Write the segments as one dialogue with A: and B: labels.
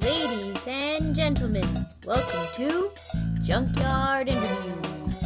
A: Ladies and gentlemen, welcome to Junkyard Interviews.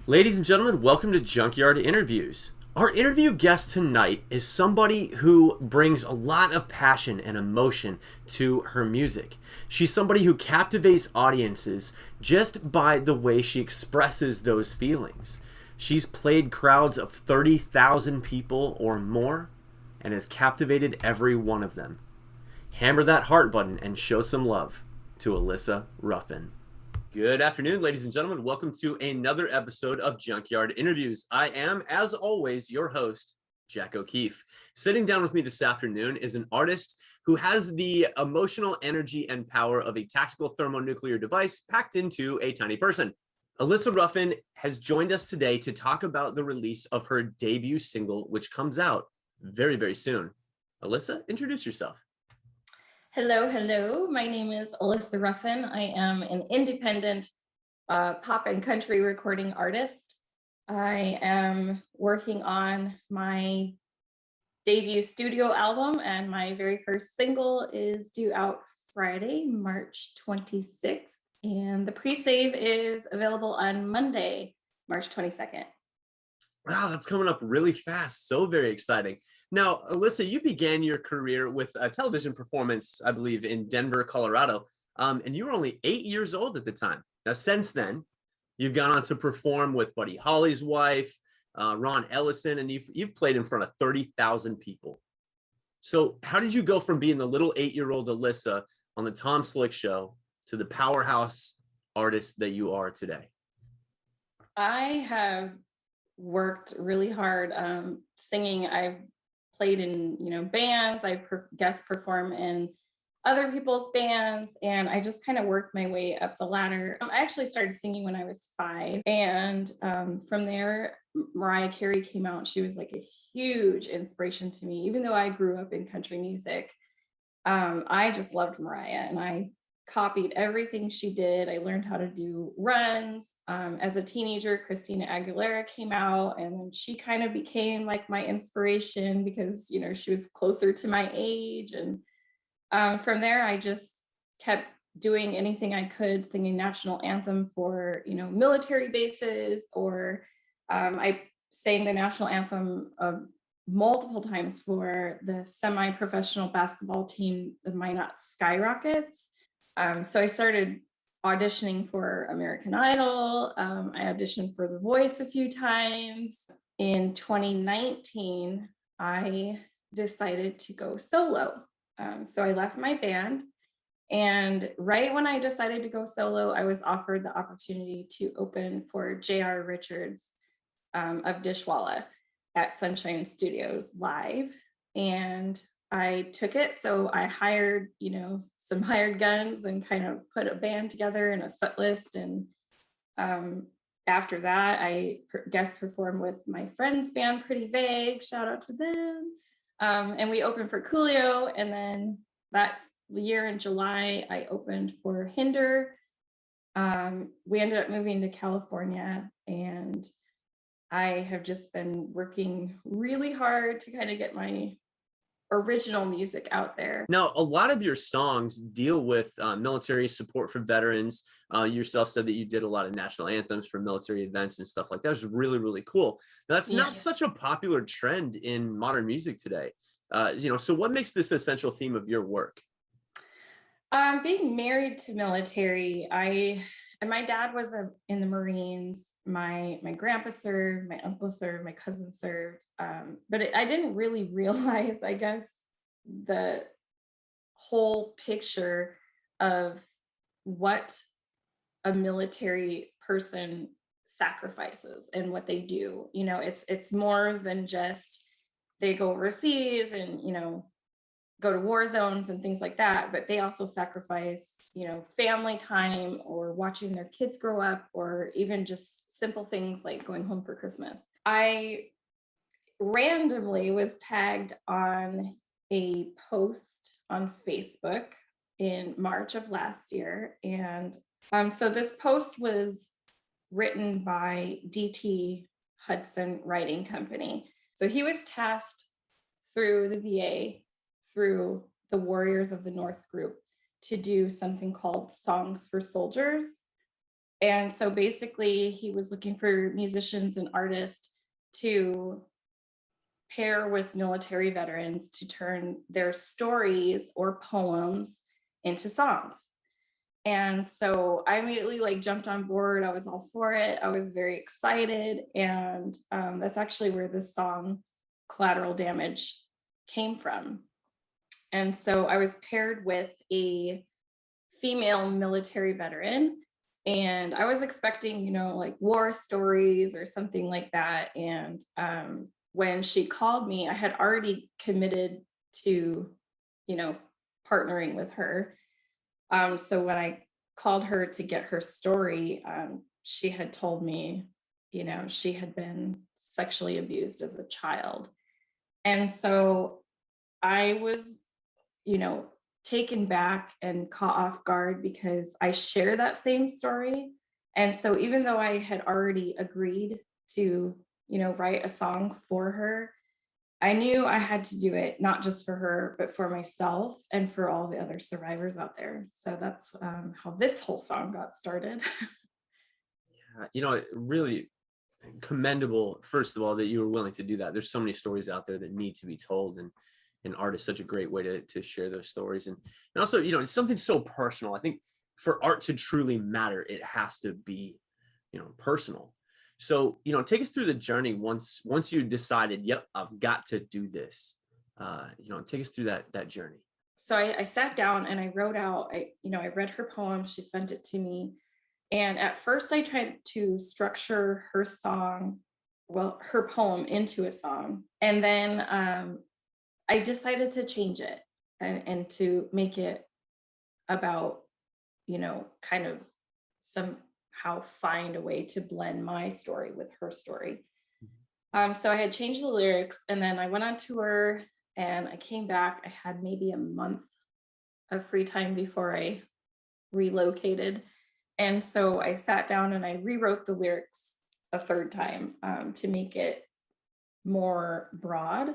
B: Ladies and gentlemen, welcome to Junkyard Interviews. Our interview guest tonight is somebody who brings a lot of passion and emotion to her music. She's somebody who captivates audiences just by the way she expresses those feelings. She's played crowds of 30,000 people or more and has captivated every one of them. Hammer that heart button and show some love to Alyssa Ruffin. Good afternoon, ladies and gentlemen. Welcome to another episode of Junkyard Interviews. I am, as always, your host, Jack O'Keefe. Sitting down with me this afternoon is an artist who has the emotional energy and power of a tactical thermonuclear device packed into a tiny person. Alyssa Ruffin has joined us today to talk about the release of her debut single, which comes out very, very soon. Alyssa, introduce yourself.
C: Hello. My name is Alyssa Ruffin. I am an independent pop and country recording artist. I am working on my debut studio album, and my very first single is due out Friday, March 26th. And the pre-save is available on Monday, March 22nd.
B: Wow, that's coming up really fast. So very exciting. Now, Alyssa, you began your career with a television performance, I believe, in Denver, Colorado, and you were only 8 years old at the time. Now, since then, you've gone on to perform with Buddy Holly's wife, Ron Ellison, and you've played in front of 30,000 people. So how did you go from being the little 8-year-old Alyssa on the Tom Slick Show to the powerhouse artist that you are today?
C: I have worked really hard singing. I've played in bands. I guest perform in other people's bands, and I just kind of worked my way up the ladder. I actually started singing when I was 5, and from there Mariah Carey came out. She was like a huge inspiration to me, even though I grew up in country music. I just loved Mariah, and I copied everything she did. I learned how to do runs. As a teenager, Christina Aguilera came out, and she kind of became like my inspiration because, she was closer to my age. And from there, I just kept doing anything I could, singing national anthem for, military bases, or I sang the national anthem multiple times for the semi-professional basketball team, the Minot Skyrockets. So I started auditioning for American Idol. I auditioned for The Voice a few times. In 2019, I decided to go solo. So I left my band. And right when I decided to go solo, I was offered the opportunity to open for J.R. Richards of Dishwalla at Sunshine Studios live. And I took it. So I hired, some hired guns and kind of put a band together and a set list. And after that, I guest performed with my friend's band, Pretty Vague. Shout out to them. And we opened for Coolio. And then that year in July, I opened for Hinder. We ended up moving to California, and I have just been working really hard to kind of get my original music out there.
B: Now, a lot of your songs deal with military support for veterans. You yourself said that you did a lot of national anthems for military events and stuff like that. It was really, really cool. Now, that's not such a popular trend in modern music today. So what makes this an essential theme of your work?
C: Being married to military, my dad was in the Marines. My grandpa served, my uncle served, my cousin served, but I didn't really realize, I guess, the whole picture of what a military person sacrifices and what they do. It's more than just they go overseas and go to war zones and things like that, but they also sacrifice family time, or watching their kids grow up, or even just simple things like going home for Christmas. I randomly was tagged on a post on Facebook in March of last year. And so this post was written by DT Hudson Writing Company. So he was tasked through the VA, through the Warriors of the North group, to do something called Songs for Soldiers. And so basically he was looking for musicians and artists to pair with military veterans to turn their stories or poems into songs. And so I immediately like jumped on board. I was all for it. I was very excited. And that's actually where this song Collateral Damage came from. And so I was paired with a female military veteran, and I was expecting, you know, like war stories or something like that. And when she called me, I had already committed to, you know, partnering with her. So when I called her to get her story, she had told me, you know, she had been sexually abused as a child. And so I was, you know, taken back and caught off guard because I share that same story. And so even though I had already agreed to, you know, write a song for her, I knew I had to do it, not just for her, but for myself and for all the other survivors out there. So that's how this whole song got started.
B: You know, really commendable, first of all, that you were willing to do that. There's so many stories out there that need to be told, and art is such a great way to share those stories. And also, you know, it's something so personal. I think for art to truly matter, it has to be, you know, personal. So, you know, take us through the journey once you decided, yep, I've got to do this. You know, take us through that journey.
C: So I sat down and I wrote out, I read her poem, she sent it to me. And at first I tried to structure her song, well, her poem into a song. And then I decided to change it and to make it about, you know, kind of somehow find a way to blend my story with her story. So I had changed the lyrics, and then I went on tour and I came back. I had maybe a month of free time before I relocated. And so I sat down and I rewrote the lyrics a third time to make it more broad,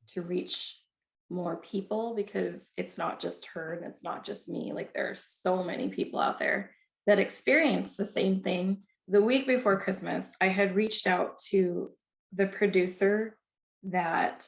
C: to reach more people, because it's not just her and it's not just me. Like, there are so many people out there that experience the same thing. The week before Christmas, I had reached out to the producer that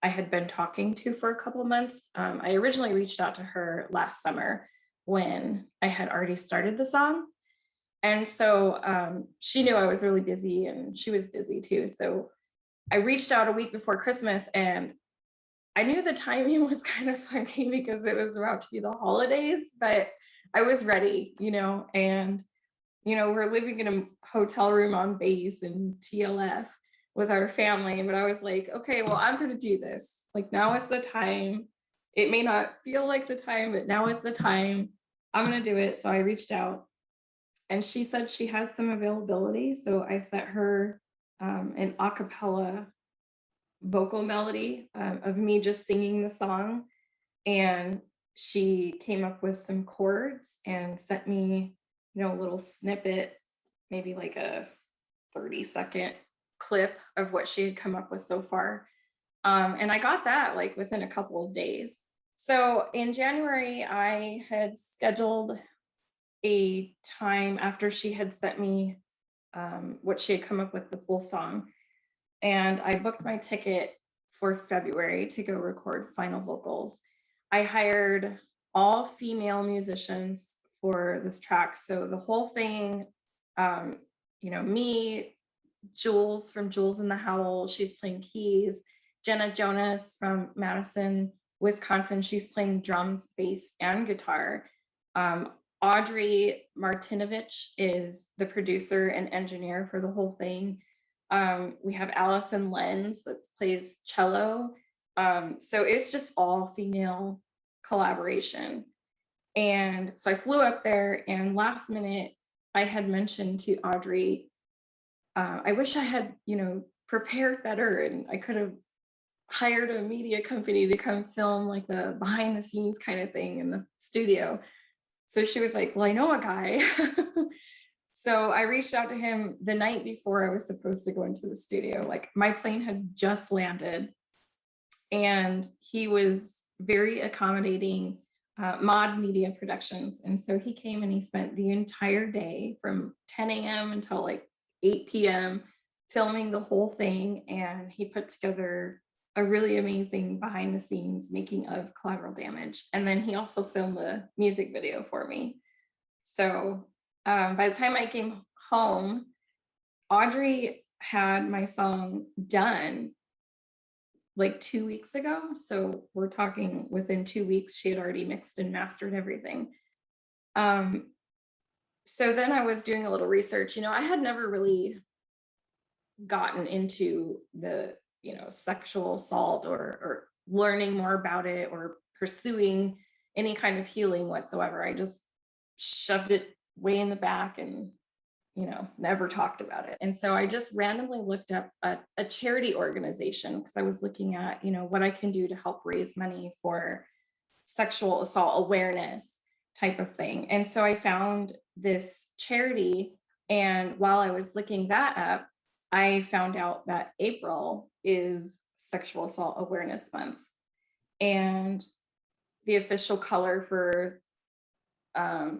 C: I had been talking to for a couple of months. I originally reached out to her last summer when I had already started the song. And so she knew I was really busy and she was busy too. So I reached out a week before Christmas, and I knew the timing was kind of funny because it was about to be the holidays, but I was ready, you know, and, you know, we're living in a hotel room on base in TLF with our family. But I was like, okay, well, I'm going to do this. Like, now is the time. It may not feel like the time, but now is the time. I'm going to do it. So I reached out, and she said she had some availability. So I sent her an a cappella vocal melody of me just singing the song. And she came up with some chords and sent me, you know, a little snippet, maybe like a 30-second clip of what she had come up with so far. And I got that like within a couple of days. So in January, I had scheduled a time after she had sent me what she had come up with, the full song. And I booked my ticket for February to go record final vocals. I hired all female musicians for this track. So the whole thing, you know, me, Jules from Jules and the Howl, she's playing keys. Jenna Jonas from Madison, Wisconsin, she's playing drums, bass, and guitar. Audrey Martinovich is the producer and engineer for the whole thing. We have Allison Lenz that plays cello. So it's just all female collaboration. And so I flew up there, and last minute I had mentioned to Audrey, I wish I had, you know, prepared better, and I could have hired a media company to come film like the behind the scenes kind of thing in the studio. So she was like, well, I know a guy. So I reached out to him the night before I was supposed to go into the studio. Like my plane had just landed, and he was very accommodating. Mod Media Productions. And so he came and he spent the entire day from 10 a.m. until like 8 p.m. filming the whole thing. And he put together a really amazing behind the scenes making of Collateral Damage. And then he also filmed the music video for me. So by the time I came home, Audrey had my song done like 2 weeks ago. So we're talking within 2 weeks, she had already mixed and mastered everything. So then I was doing a little research. I had never really gotten into the, sexual assault or learning more about it or pursuing any kind of healing whatsoever. I just shoved it way in the back and never talked about it. And so I just randomly looked up a charity organization because I was looking at, what I can do to help raise money for sexual assault awareness type of thing. And so I found this charity. And while I was looking that up, I found out that April is Sexual Assault Awareness Month. And the official color for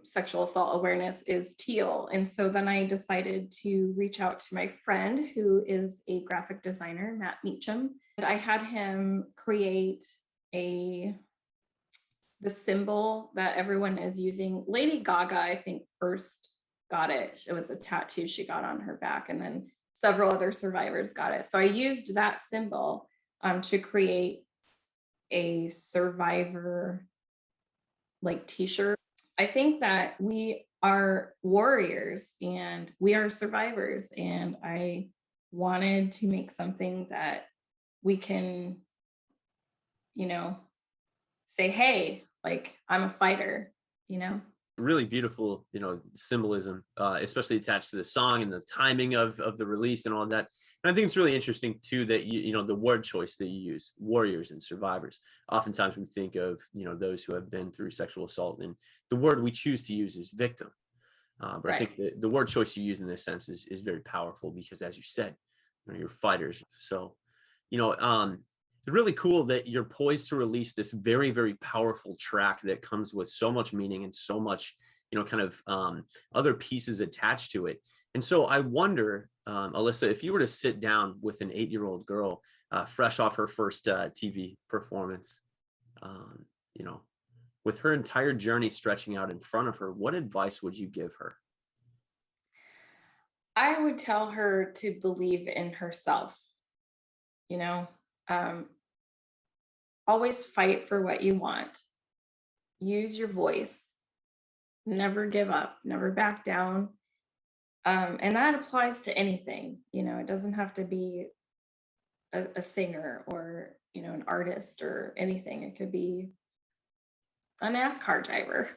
C: sexual assault awareness is teal. And so then I decided to reach out to my friend who is a graphic designer, Matt Meacham. And I had him create the symbol that everyone is using. Lady Gaga, I think, first got it. It was a tattoo she got on her back, and then several other survivors got it. So I used that symbol to create a survivor like t-shirt. I think that we are warriors and we are survivors, and I wanted to make something that we can, say, hey, like I'm a fighter,
B: Really beautiful, symbolism, especially attached to the song and the timing of the release and all of that. And I think it's really interesting too that the word choice that you use, warriors and survivors. Oftentimes we think of those who have been through sexual assault, and the word we choose to use is victim. But right. I think the word choice you use in this sense is very powerful because, as you said, you're fighters. So, it's really cool that you're poised to release this very, very powerful track that comes with so much meaning and so much, other pieces attached to it. And so I wonder, Alyssa, if you were to sit down with an 8-year-old girl, fresh off her first TV performance, with her entire journey stretching out in front of her, what advice would you give her?
C: I would tell her to believe in herself, always fight for what you want. Use your voice. Never give up. Never back down. And that applies to anything. It doesn't have to be a singer or, an artist or anything. It could be a NASCAR driver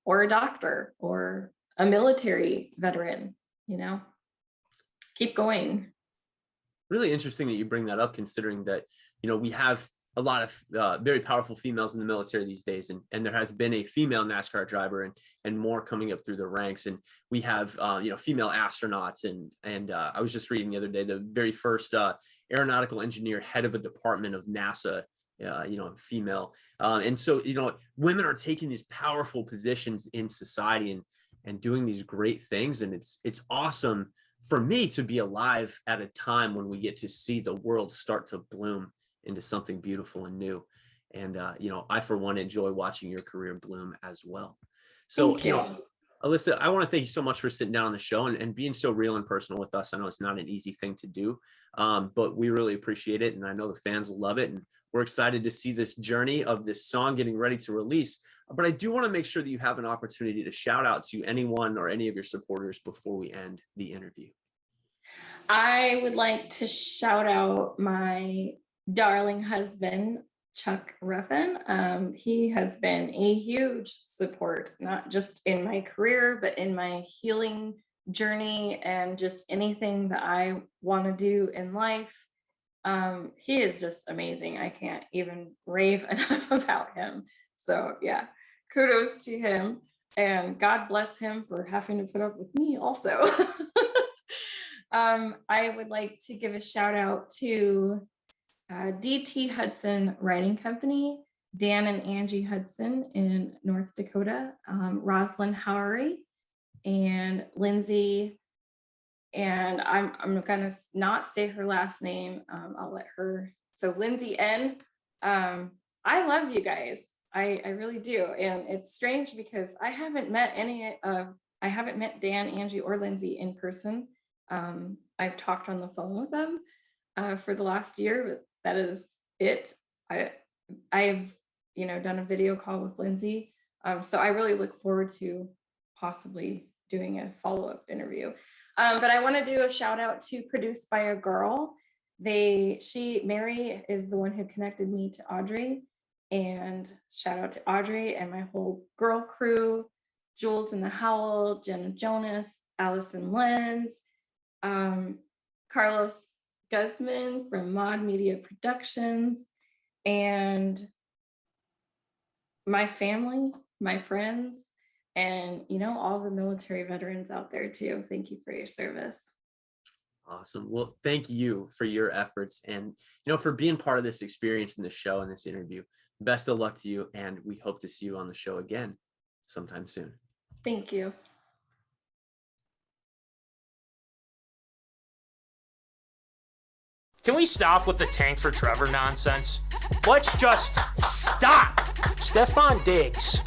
C: or a doctor or a military veteran, keep going.
B: Really interesting that you bring that up, considering that, we have a lot of very powerful females in the military these days, and there has been a female NASCAR driver and more coming up through the ranks, and we have female astronauts, and I was just reading the other day the very first aeronautical engineer, head of a department of NASA, female, and so women are taking these powerful positions in society and doing these great things, and it's awesome for me to be alive at a time when we get to see the world start to bloom into something beautiful and new. And, I, for one, enjoy watching your career bloom as well. So, Alyssa, I want to thank you so much for sitting down on the show and being so real and personal with us. I know it's not an easy thing to do, but we really appreciate it. And I know the fans will love it. And we're excited to see this journey of this song getting ready to release. But I do want to make sure that you have an opportunity to shout out to anyone or any of your supporters before we end the interview.
C: I would like to shout out my darling husband, Chuck Ruffin. He has been a huge support, not just in my career, but in my healing journey and just anything that I want to do in life. He is just amazing. I can't even rave enough about him. So yeah, kudos to him. and God bless him for having to put up with me also. I would like to give a shout out to DT Hudson Writing Company, Dan and Angie Hudson in North Dakota, Roslyn Howery, and Lindsay, and I'm gonna not say her last name. I'll let her. So Lindsay N. I love you guys. I really do, and it's strange because I haven't met Dan, Angie, or Lindsay in person. I've talked on the phone with them for the last year, but that is it. I've done a video call with Lindsay, so I really look forward to possibly doing a follow-up interview. But I want to do a shout out to Produced by a Girl. Mary is the one who connected me to Audrey, and shout out to Audrey and my whole girl crew, Jules in the Howl, Jenna Jonas, Allison Lenz, Carlos Guzman from Mod Media Productions, and my family, my friends, and all the military veterans out there too. Thank you for your service.
B: Awesome. Well, thank you for your efforts and for being part of this experience in the show and this interview. Best of luck to you, and we hope to see you on the show again sometime soon.
C: Thank you.
D: Can we stop with the tank for Trevor nonsense? Let's just stop. Stephon Diggs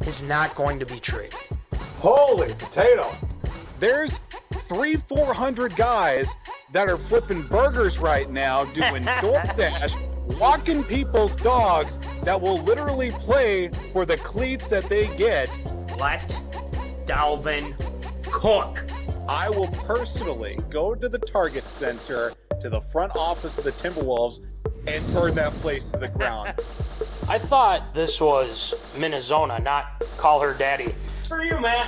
D: is not going to be traded.
E: Holy potato.
F: There's 300-400 guys that are flipping burgers right now, doing DoorDash, walking people's dogs that will literally play for the cleats that they get.
D: Let Dalvin cook.
F: I will personally go to the Target Center, to the front office of the Timberwolves, and burn that place to the ground.
D: I thought this was Minnesota, not call her daddy. For you, man.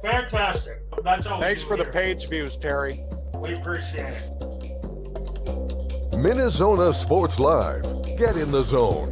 D: Fantastic. That's all.
F: Thanks for the page views, Terry.
D: We appreciate it.
G: Minnesota Sports Live. Get in the zone.